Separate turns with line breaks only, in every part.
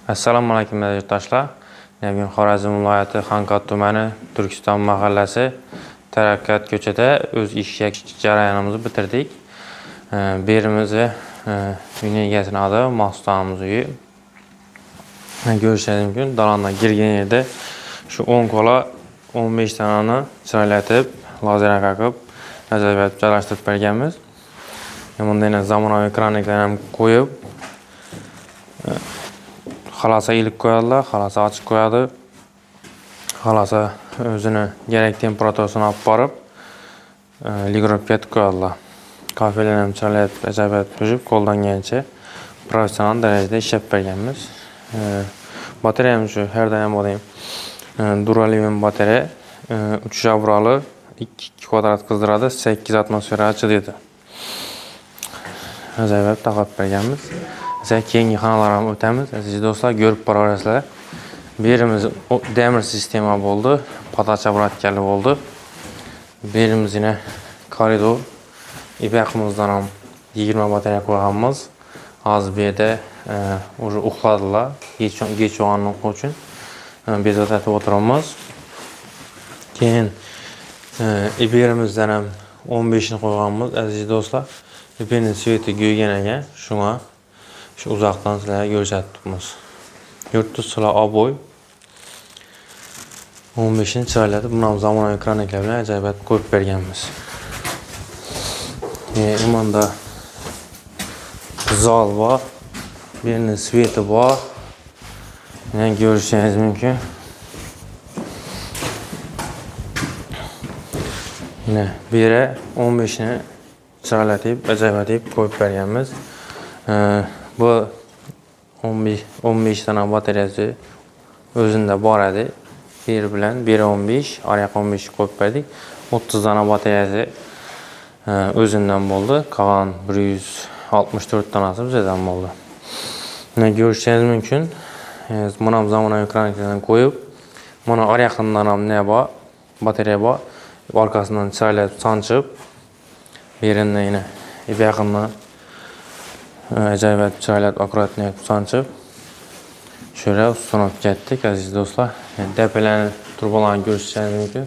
Assalomu alaykum yurtdoshlar. Bugun Xorazm viloyati Xankot tumani Turkiston mahallasi Taraqqiyot ko'chada o'z ish jarayonimizni bitirdik. Berimizni uyning egasini adı Mahsudamiz uyi. Ko'rishingiz mumkin. Dalondan girgan yerda shu 10 kola 15 tanani chiroylatib, lazer qaqib, ajoyib joylashtirib berganmiz. Bunday zamonaviy kraniklar ham qo'yib, xalasa ilib qo'yadilar, xalasa ochib qo'yadi. Xalasa o'zini kerak temperaturasini olib borib, ligirovka etib qo'yadilar. Kafelar ham chiroylatib, ajoyib tuzib, qo'ldan kelgancha professional darajada ishlab berganmiz. Batareyam shu har doim bo'layim. Duralium batareya 3 avroli 2 kvadrat qizdiradi, 8 atmosfera ochiladi. Ajoyib taqib berganmiz. Keyingi xonalarga o'tamiz. Aziz do'stlar, ko'rib boraverasizlar. Berimiz demir sistema bo'ldi, podacha bo'latganli bo'ldi. Berimiz yana koridor. İpaqimizdan ham 20 batareya qo'yganmiz. Hozir bu yerda уже uxladilar. Kech o'g'anlik uchun bezovtatib o'tiramiz. Keyin iberimizdan ham 15 ni qo'yganmiz. Aziz do'stlar, ibening sveti kuygan ekan. Shunga shu uzoqdan sizlarga ko'rsatibmiz. Yurtda sizlar oboy 15 ni chiroylatib, buni ham zamonaviy kraniklar bilan ajoyib qo'yib berganmiz. Imanda zal bor, birinin sveti bor. Yani görüşünüz mümkün. Yine biri 15 ni chiroylatib, ajoyib qo'yib berganmiz. Bu 15 tane batareyasi o'zida bor edi. Bir bilan 15, araya 15 qo'yib berdik. 30 tane batareyasi o'zidan bo'ldi. Qolgan 164 tanasi bizdan bo'ldi. Buni ko'rishingiz mumkin. Mana bu zamonaviy kraniklardan qo'yib, mana orqasidan ham ne bor? Batareya bor. Orqasidan chiroylatib sanchib, berinda yana ipaqini ajoyib chiroylatib akkuratni sanchib, shunday ustanib ketdik aziz do'stlar. Depelarni turbalarni ko'rishingiz mumkin.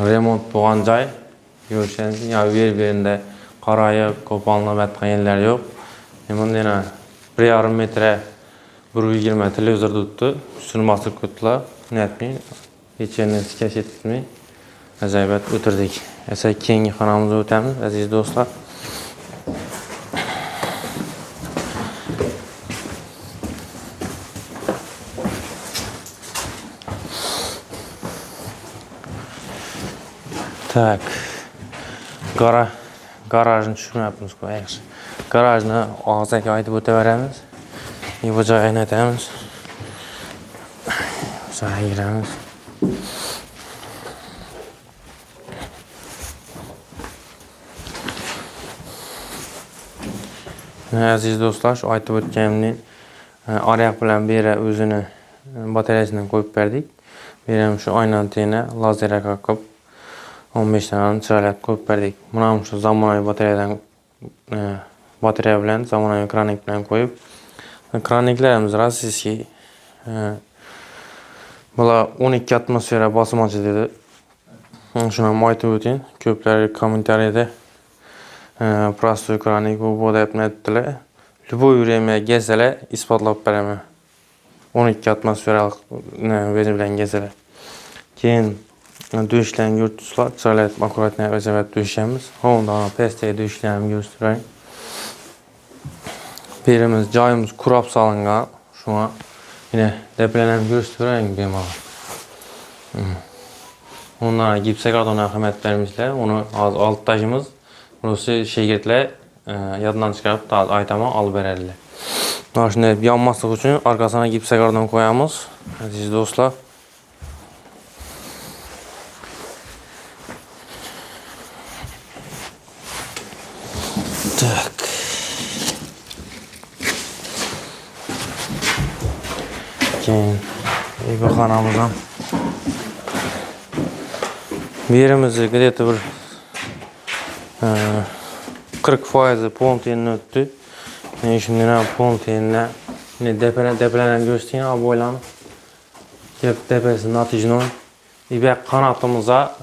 Remont bo'lgan joy ko'rishingiz mumkin. Yer-yerinde qarayib, qo'pollanib yotgan yerlar yo'q. Bunda 1,5 metre 120 televizor tuttu. Üstünü basıp koydular. Ne etmeyin. Hiç yerine skeç etmeyin. Ajoyib o'tirdik. Esa keyingi xonamizga o'tamiz aziz do'stlar. Tak. Garajni tushunmayapmiz ku, yaxshi. Garajni og'zaki aytib o'taveramiz. Bu joyini aytamiz. Joyga kiramiz. Aziz do'stlar, shu aytib o'tganimning oyoq bilan beri o'zini batareyasidan qo'yib berdik. Beram shu oynantini lazer qaqib 15 tane chiroylatib qo'yib berdik. Buni ham shu zamonaviy batareya bilan, zamonaviy kranik bilan qo'yib, kraniklarimiz rossiyskiy. Bular 12 atmosfera bosim ochadi. Shuni ham aytib o'ting. Ko'plar kommentariyada prostoy kranik bu deb aytdilar. Любой время kelsalar isbotlab beraman. 12 atmosferalik o'zi bilan kelsalar. Keyin dushlarni yurtlar chiroylatib akkuratni ajoyib dushamiz. Honda pastdagi dushlarni ko'rsatay. Berimiz joyimiz qurab solingan. Shunga yine depelarni ko'rsataylik bemalol. Onlara gipskarton ahamiyat vermişler. Onu az alt taşımız. Burası şirketler yadından çıkarıp aytama alıp verirler. Şimdi yanmaslık için arkasına gipskarton koyamız. Aziz dostlar. Tak. Keyin İBX'namızdan birimizi где-то bir 40% полный o'tdi. Şimdi ne полный Yine depelenen göstereyim abi boylanıp. Tepesinin atıcını oyun. İbek kanatımıza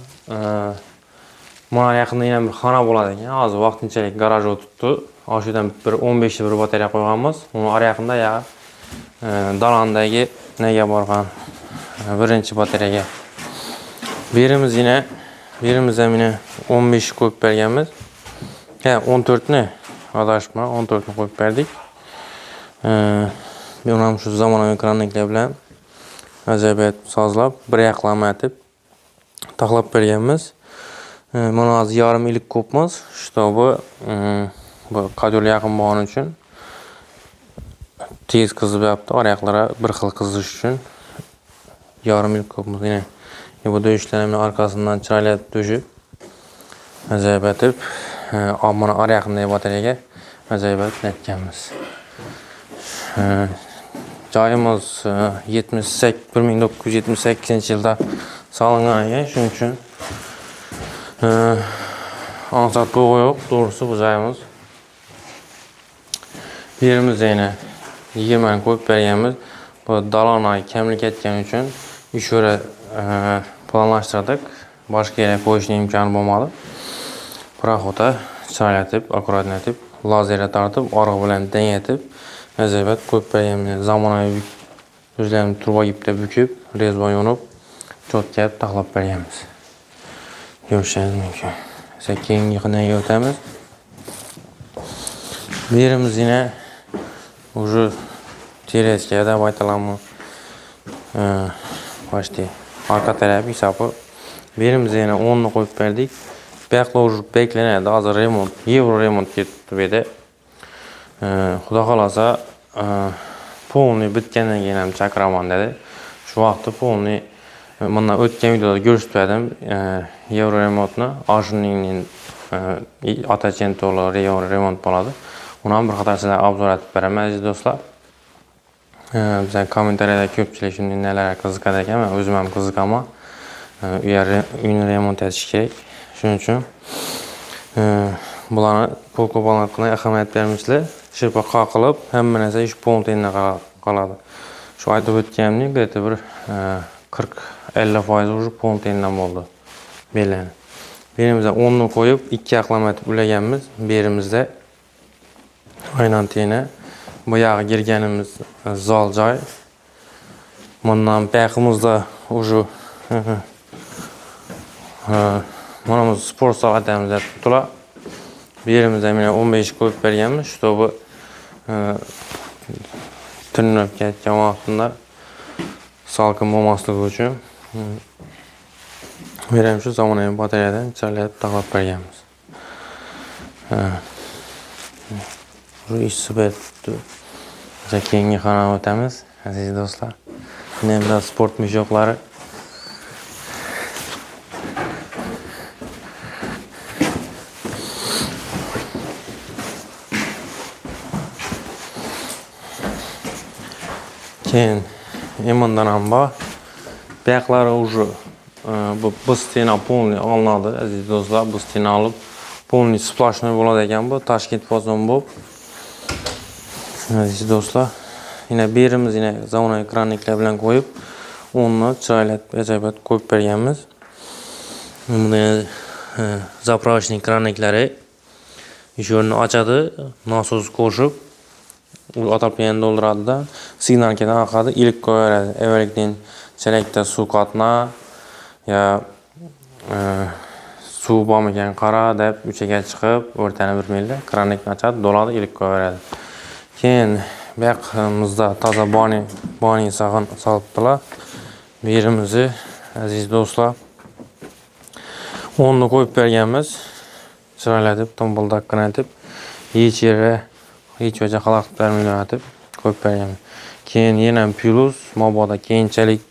buna yakında yine bir xana boladı ekan. Az vaqtinchalik garaj o'tibdi. Aşıdan bir 15 bir batarya qo'yganmiz. Uni ara yaqinda ya dalandagi nega borgan birinchi bataryaga. Birimiz yine yine 15 koyup berganmiz. 14 ni adashma 14 ni qo'yib berdik. Men ham shu zamonaviy ekranliklar bilan ajoyib sozlab, bir yoqlama etib taxlab berganmiz. Mana hozir yarim yillik ko'pmiz. Shtobi bu qadr yaqin bo'lgani uchun tez qizib yaptı. Oyoqlara bir xil qizish uchun yarim yil ko'pmiz. Yine bu dövüşlerimin arkasından chiroyli döşüp ajoyib etib mana oyoqimdagi bataryaga ajoyib netganmiz. Joyimiz 1978 yilda solingan ekan, shuning uchun ansat bo'g'i yo'q, to'g'risi bu joyimiz. Birimiz yine 20 ni qo'yib berganmiz. Bu dalonay kamlik etgani uchun ish yo'li planlashtirdik. Boshqa yerga qo'yishning imkoni bo'lmadi. Proxoda chiroylatib, akkuratlatib, lazerga tortib, orqa bilan teng etib, ajoyib qo'yib berganmiz. Zamonaviy o'zlarini turba ipda bukib, rezva yo'nib, cho'tkab taxlab berganmiz. Ko'rishingiz mumkin. Keyingi xinaga o'tamiz. Birimiz yine уже tereska deb aytalammi. Почти arka taraf hisobi. Birimiz yine 10 ni qo'yib berdik. Buyoqda уже beklanadi. Hozir remont, Euro remont ketdi bu yerda. Xudo xolasa polni bitgandan keyin ham chaqiraman dedi. Shu vaqtda polni bundan o'tgan videoda ko'rsatdim. Euro remontni, Ashning atachent to'g'ri Euro remont bo'ladi. Uni ham bir qator sizlarga obzor etib beraman aziz do'stlar. Bizning kommentariyada ko'pchilik shunday nelar qiziqadi ekan, men o'zim ham qiziqaman. Uyni remont etish kerak. Shuning uchun bularni polka balandligina ahamiyat bermişlar. Shirpa qoqilib, hamma narsa ish pontendan qoladi. Shu aytib o'tganimdek, bu yerda bir 40-50% уже pontendan bo'ldi. Belani. Berimizdan 10 ni qo'yib, 2 yoqlama etib ulaganmiz. Berimizda aynantena bu yog'i girganimiz zol joy. Bundan buyog'imizda уже mana bu sport zal atamiz deb turibdilar. Berimizda mana 15 qo'yib berganmiz, чтобы tinib ketgan vaqtida salqin bo'lmasligi uchun men shu zamonaviy batareyadan chiroyli taxlab berganmiz. Bu ishni bitdi. Keyingi xonaga o'tamiz, aziz do'stlar. Yana sport mishoqlari. Keyin emondan ham bor. Buyoqlari уже bu stena полный olinadi aziz do'stlar. Bu stena olib полный splashnoy bo'ladi ekan bu Toshkent fazon bo'lib. Aziz do'stlar, yine birimiz yine zamonaviy ekranliklar bilan qo'yib, uni chiroyli ajoyib qo'yib berganmiz. Bunda zapravочный ekranliklari ish yo'lini ochadi, nasos qo'shib otopligini to'ldiradi-da, signal ketadi, ilk qo'yadi. Evvellikdan chelakda suv qatna ya suv bormikan qara deb uchaga chiqib, o'rtani bir milda kranlikni ochadi, doladi, ilk qo'yadi. Keyin buyoqimizda toza boni sag'in solibdilar. Birimizni aziz do'stlar 10 ni qo'yib berganmiz. Chiroylatib, to'mbildoqqina etib, hech joyga xalaqit bermayman deb qo'yib berganmiz. Keyin yana plus mabodo keyinchalik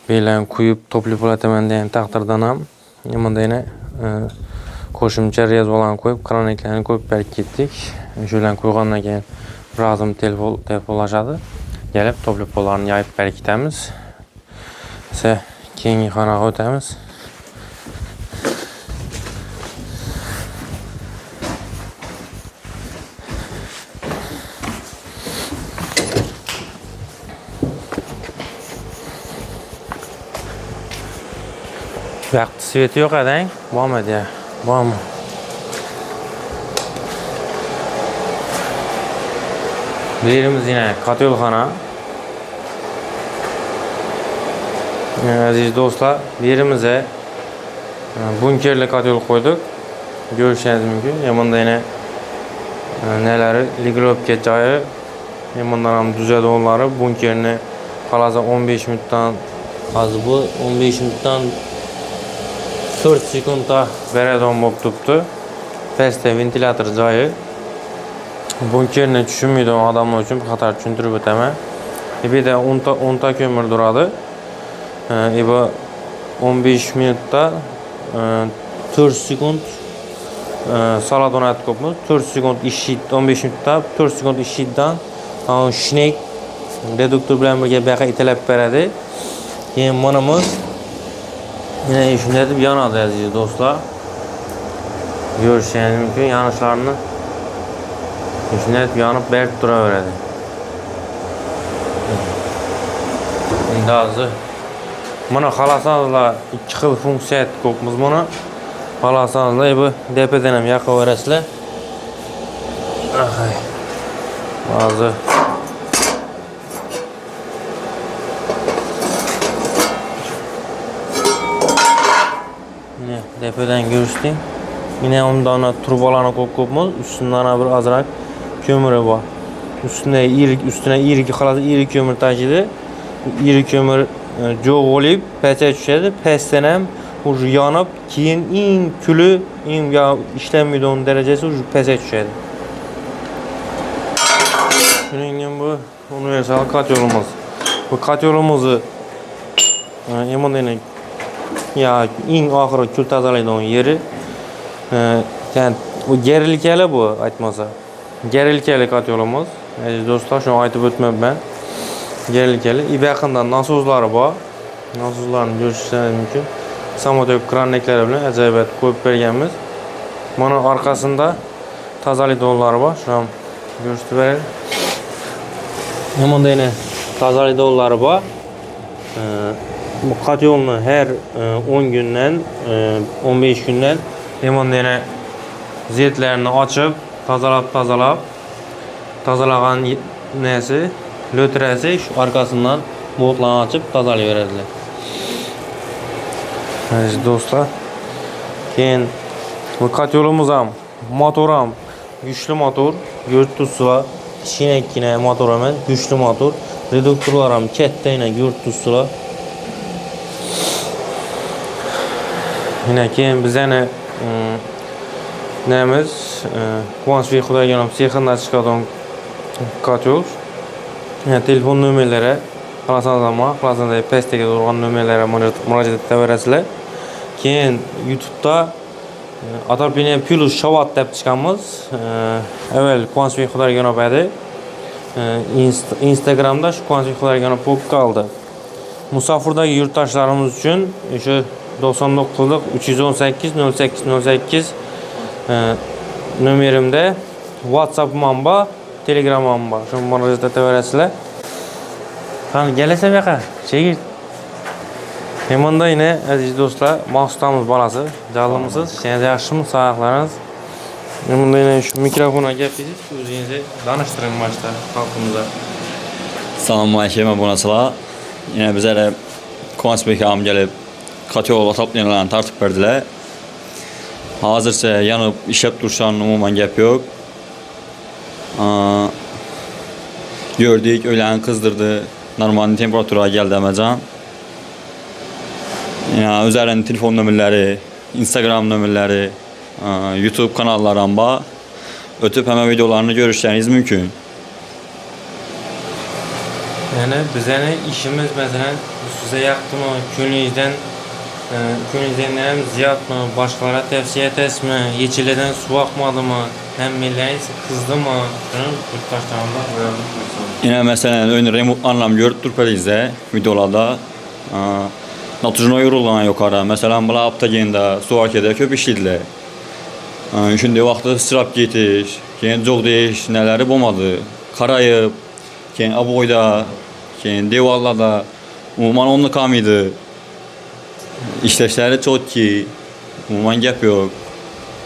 belan quyib to'plab bo'lataman degan taqdirdan ham bunda yana qo'shimcha rezvalarni qo'yib, kranliklarni qo'yib berib ketdik. Shularni qo'ygandan keyin birazim telefonlashadi. Kelib to'plab polarni yoyib berib ketamiz. Keyingi xonaga o'tamiz. Şu yakıtı sveti yok edin. Bam et ya. Bam. Birimiz yine katyolxana. Aziz dostlar, birimize bunkerli katyol koyduk. Görüşünüz mümkün. Yanında yine neleri ligropket joyi. Yanından ham düzedi onları. Bunkerini qalaza 15 minutdan az bu 15 minutdan 4 sekundda beredon bo'lib turibdi. Pastda ventilyator joyi. Bunkerni tushunmaydigan odamlar uchun bir qator tushuntirib o'taman. Bir de 10 ta ko'mir turadi. Bu 15 minutda 4 sekund salat o'rnatib qo'yibmiz. 4 sekund ishlaydi. 15 minutda 4 sekund ishlaydidan shnek reduktor bilan birga bu yoqqa itilab beradi. Keyin monamiz yine shunday deb yanadi aziz do'stlar. Ko'rishingiz mumkin yanishlarni. Shunday deb yanib berib turaveradi. Endi hozir mana xalasanlar ikki xil funksiya ko'pmiz buni. Xalasanlar bu DPdan ham yoqaverasizlar. Hozir DPdan görüştüm. Yine ondan turbalarını koyup üstünden bir azrak kömürü var. Üstüne irik xalası irik kömür taşıdı. İrik kömür joğ olup pese düşedi. Pesten hem yanıp keyin in külü in ya işlenmeydi onun derecesi pese düşedi. Şunun bu universal katyolumuz. Bu katyolumuzu yemin ya in ahırı kül tazalaydı onun yeri. Yani bu gerilkeli bu aytmasa. Gerilkeli katyolumuz. Dostlar şunu aytıp ötmem ben. Gerilkeli. İbi yakından nasozları var. Nasozlarını görüşseniz mümkün. Samotök kranekleri bilen acayip koyup bergenimiz. Bunun arkasında tazalaydı onları var. Şu an görüştü verelim. Hemen de yine tazalaydı onları var. Bu katyolunu her 10 günden 15 günden hemen yine zetlerini açıp tazalagan nesi lötresi şu arkasından bulutlarını açıp tazalayıveradilar. Evet dostlar. Keyin bu katyolumuz ham motor ham güçlü motor, yurttusu var. Kichkina motor emas, güçlü motor. Reduktorlar ham katta yine yurttusular. Yine keyin biz yana nemiz Quvonchbek Xudoyganov sexidan chiqadigan katyol. Yani telefon nömerlere xalasanlar pastdagi turgan nömerlere murojaat etaverasizlar. Keyin YouTube'da Atopiniya Plus Shovat deb chiqamiz. Avval Quvonchbek Xudoyganov edi. Instagramda shu Quvonchbek Xudoyganov bo'lib qoldi. Musafirdagi yurtdoshlarimiz uchun o'sha 99'luk 318 08 08 nömerimde WhatsApp mamba, Telegram mamba. Şunu murojaat etaverasizlar. Qani kelasa bu yoqqa. Chegir. Hemanda yine aziz do'stlar, mahsusamiz bolasi. Jallimisiz? Siz yaxshimi? Sog'liqlaringiz? Hemanda yine şu mikrofona gapingiz, o'zingizni tanishtiring başta xalqimizga.
Assalomu alaykum abonasilar. Yine bizlere Quvonchbek ham gelip katyol ataplarını tartib berdiler. Hazırsa yanıp işlep duruşan umuman gap yok. Gördük, öyleni kızdırdı. Normal temperatura geldi emecan. Yani üzerinde telefon nömerleri, Instagram nömerleri, YouTube kanallarında ötüp hemen videolarını görüşleriniz mümkün.
Yani bize işimiz mesela size yaktı mı, köyünüzden hem ziyat mı, başkalara tavsiye etmez mi, yeçileden su akmadı mı, hem millet kızdı mı, yurttaşlarımda öğrendim.
Yine mesela ön remote anlam görüp durpelizde videolarda natujuna yorulan yukarı. Mesela bu aptagenda su arkada köp işlediler. Şimdi vaxtı sırap getiş, keyin çok değiş neleri bulmadı. Karayıp, keyin aboyda, keyin devallarda umuman onlu kamıydı. İşleşleri çok ki. Umuman gap yok.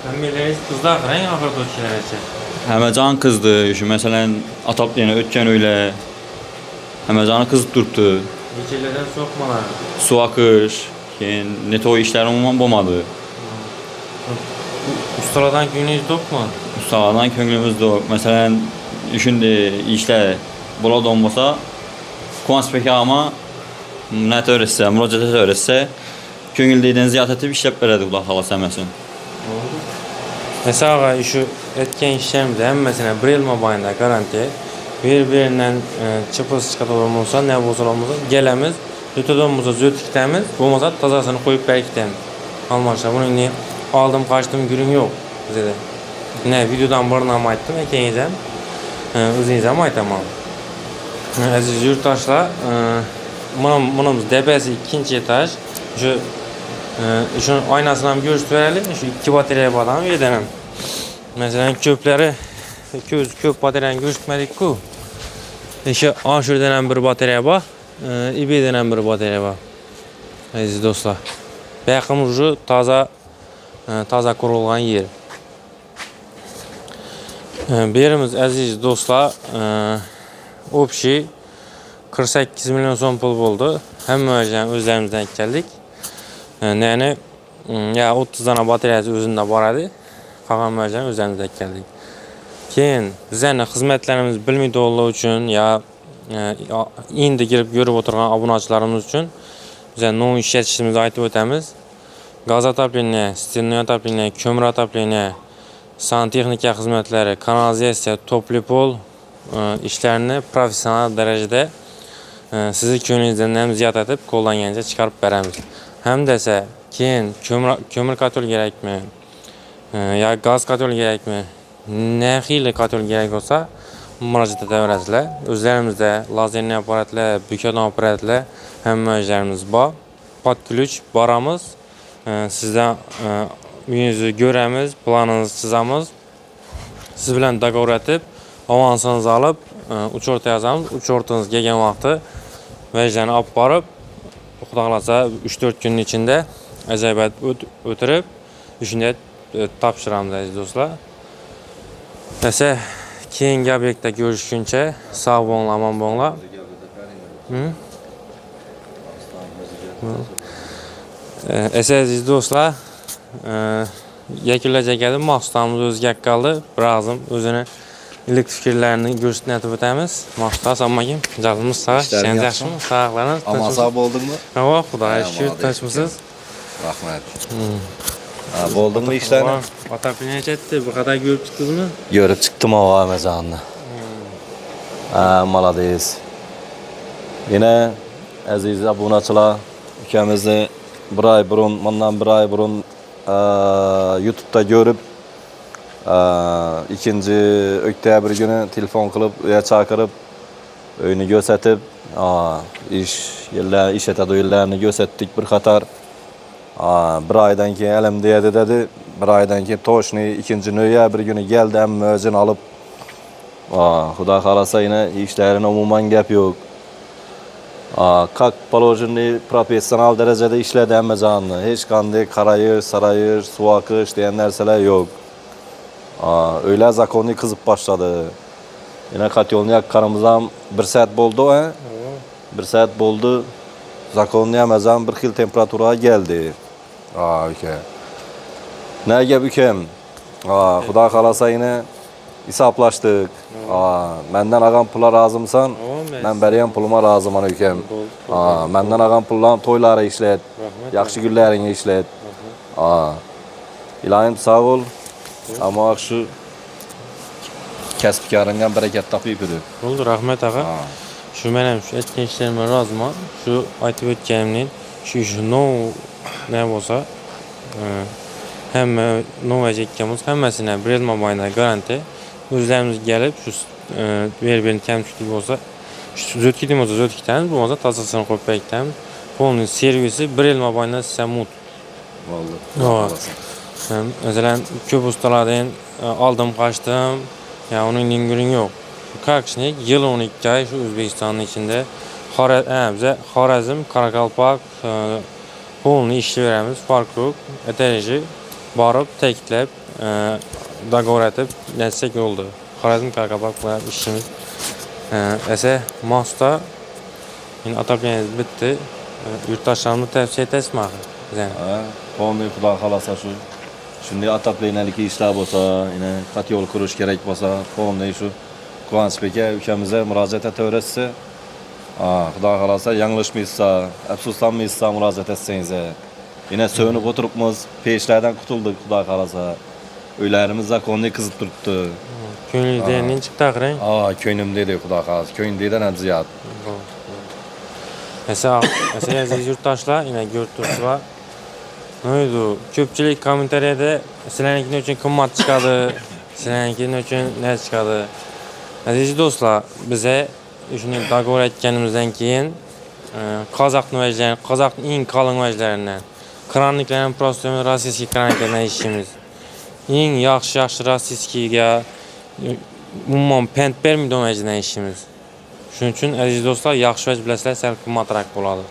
Hammeleriz kızlar qarang oxirgi o'tganlarcha.
Həməcan qızdı. Şu məsələn ataplayana ötken öyle. Həməcanı qızıb durubdu.
Neçələrdən soxmalar.
Su akış. Keyin neto işler umuman olmadı.
Ustalardan gününüz dokmu?
Ustalardan könlümüz de yok. Məsələn şimdi işler bulad olmasa konspeki ama ne öğretse, müracaat öğretse köngüldeyden ziyarət edib işləb verədi Allah xala səməsin.
Mesela şu etken işlerimizde hemmesine bir yıl mobayında garanti birbirinden çıpız çıkartalım olsa ne bozul olmasa gelemiz lütudumumuza zötüktemiz bu olmasa tazasını koyup belkitemiz. Almışlar bunun ne aldım kaçtım günüm yok bize de. Ne videodan barınama ayttım ekenizem özünüzem aytamam. Aziz yurttaşlar bunun debesi ikinci etaj şu şunun aynasından gösterelim. Şu iki bataryaya bağlanıp edelim. Mesela köpleri köp bataryayı göstermedik ku. İşte aşırı denen bir batarya var. İbi denen bir batarya var. Aziz dostlar. Bakımız şu taza kurulgan yer. Birimiz aziz dostlar opşi 48 milyon son pul buldu. Hem özlerimizden geldik. Yani ya 30 tane bataryası özünde var idi. Qalan mərcən özlərimizdə gəldik. Keyin bizə xidmətlərimiz bilməydi olduğu üçün ya indi girib görüb oturğan abunəçilərimiz üçün bizə non işlətişimizi aytıb ötəmiz. Qaz atapleniya, stirnoy atapleniya, kömür atapleniya, santexnika xidmətləri, kanalizasiya, toplipol işlərini professional dərəcədə sizi könlünüzdən ziyarət edib qoldan gəlincə çıxarıb verəmiz. Həm də isə keyin kömür katol gərəkmi? Ya gaz katol gerekmi? Ne xili katol gerek olsa müracaat edebilirsiniz. Özlerimizde lazerli aparatlar, büket aparatlar hem özlerimiz var. Pat külüç baramız. Sizden yüzü göremiz, planınızı çizemiz. Siz bilen dogovor etip avansınızı alıp uç orta yazamız. Uç ortanız gelgen vakti veclerini alıp barıp Xudaxlasa 3-4 günün içinde acayip ötürüp düşünce tapşıramız aziz dostlar. Neyse keyingi obyektdə görüşkünçə sağ olun, aman olun. Aziz dostlar, yekunləcək gəldi, mahsuslarımız özgə qaldı. Birazım özünü ilk fikirlərini göstərib ötəmiz. Mahsuslar sanmayım, canımız sağ, işləriniz yaxşımı, sağlıqlarınız.
Ama sağ oldun mu?
Hava, Xudaya şükür, tanışmısınız.
Rahmet. Boldun mu işlerini?
Atapleniya çəkdi, bu kadar görüp çıktınız mı?
Görüp çıktım hava mezanını. Malades. Yine aziz abunəçilər ülkəmizdə bir ay burun, bundan bir ay burun YouTube'da görüp ikinci oktyabr günü telefon kılıp, uya çağırıp öyünü göstərib iş etədi göstərdik bir qatar. Bir aydan keyin elimde dedi. Bir aydan keyin toşni ikinci noyabr günü geldi müezzin alıp Xuda xalasa yine işlerine umuman gap yok. Kak poложенный profesyonel derecede işledi emmezanlı. Hiç kandı karayır, sarayır, su akış diyen derseler yok. Öyle zakonu kızıp başladı. Yine katyolunu yakkarımızdan bir saat boldu he. Bir saat boldu. Zakonunu yemezan bir xil temperatura geldi. Okay. Ne gep ükem? Xuda xalasa yine hesaplaştık. Menden ağam pula razımsan, ben beriyem puluma razım ana ükem. Menden ağam pullan toyları işlet, yaxşı günlerini işlet. İlahim sağ ol. Ama şu kəsbkarından bereket tapıyıp yürü.
Oldu, rahmet ağa. Şu mənim şu etken işlerime razıma, şu aytıp ötkəniminin, şu ne olsa hem no vəcəkkəmiz, həmməsinə bir yıl mobayında garanti. Özlərimiz gəlib, şu bir-birini təmkütlük olsa, zötkidiyim olsa zötkidəmiz, bu olsa tasasını qoyub bəkdəmiz. Bunun servisi bir yıl mobayında sizə mut.
Vallahi.
Mesela köp ustalardan aldım kaçtım, ya onun lingürün yok. Kakşnik yıl 12 ay şu Özbekistan'ın içinde bize Xorazm, Karakalpak, Polni işləyirəmiz, fark yox. Etərici barıb, təkləyib, doqor etib, nəticək oldu. Xarazm qarqabaq bu işimiz. Əsə, Masda yine ataplarınız bitti. Yurttaşlarımı tavsiye etmezsin axı.
Ha, polni xudo xolasa shu. Shunday ataplaynalikka ishlar bo'lsa, yana xat yo'l qurish kerak bo'lsa, polni shu Quvonchbek ukamizga murojaat etaverasiz. Xudo xolasa yanglishmaysiz, afsuslanmaysiz murojaat etsangiz. Yine so'nib o'tiribmiz, peshlardan qutuldik xudo xolasa. Uylarimiz zakonli qizib turibdi.
Ko'nglingizdagini chiqdi axirang.
Ko'nglimda edi xudo xolasa. Ko'nglimdan ham ziyod.
Mesela aziz yurttaşlar, yine yurttaşlar. Neydi? Köpçülük kommentariyada sizlarninkini uchun qimmat chiqadi, sizlarninkini uchun ne chiqadi. Aziz do'stlar, bize shuni dogovor etganimizdan keyin qozoqni vajlarini, qozoqning eng qalin vajlaridan, kranniklarni просто rossiyskiy kranniklardan ishimiz. Eng yaxshi rossiyskiyga umuman pent bermaydi vajdan ishimiz. Shuning uchun aziz do'stlar, yaxshi vaj bilasizlar, sal qimmatroq bo'ladi.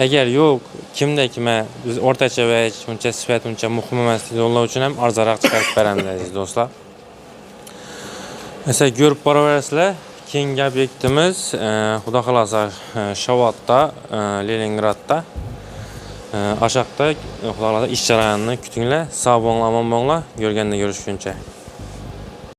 Agar yo'q, kimda kima biz o'rtacha vaj, uncha sifat, uncha muhim emas yo'llar uchun ham arzonroq chiqarib beramiz aziz do'stlar. Mesela ko'rib boraverasizlar, keyingi obyektimiz xudo xolasa Shovotda, Leningradda. Aşağıda xudo xolasa ish jarayonini kutinglar. Sog' bo'linglar, omon bo'linglar. Ko'rganda görüşguncha.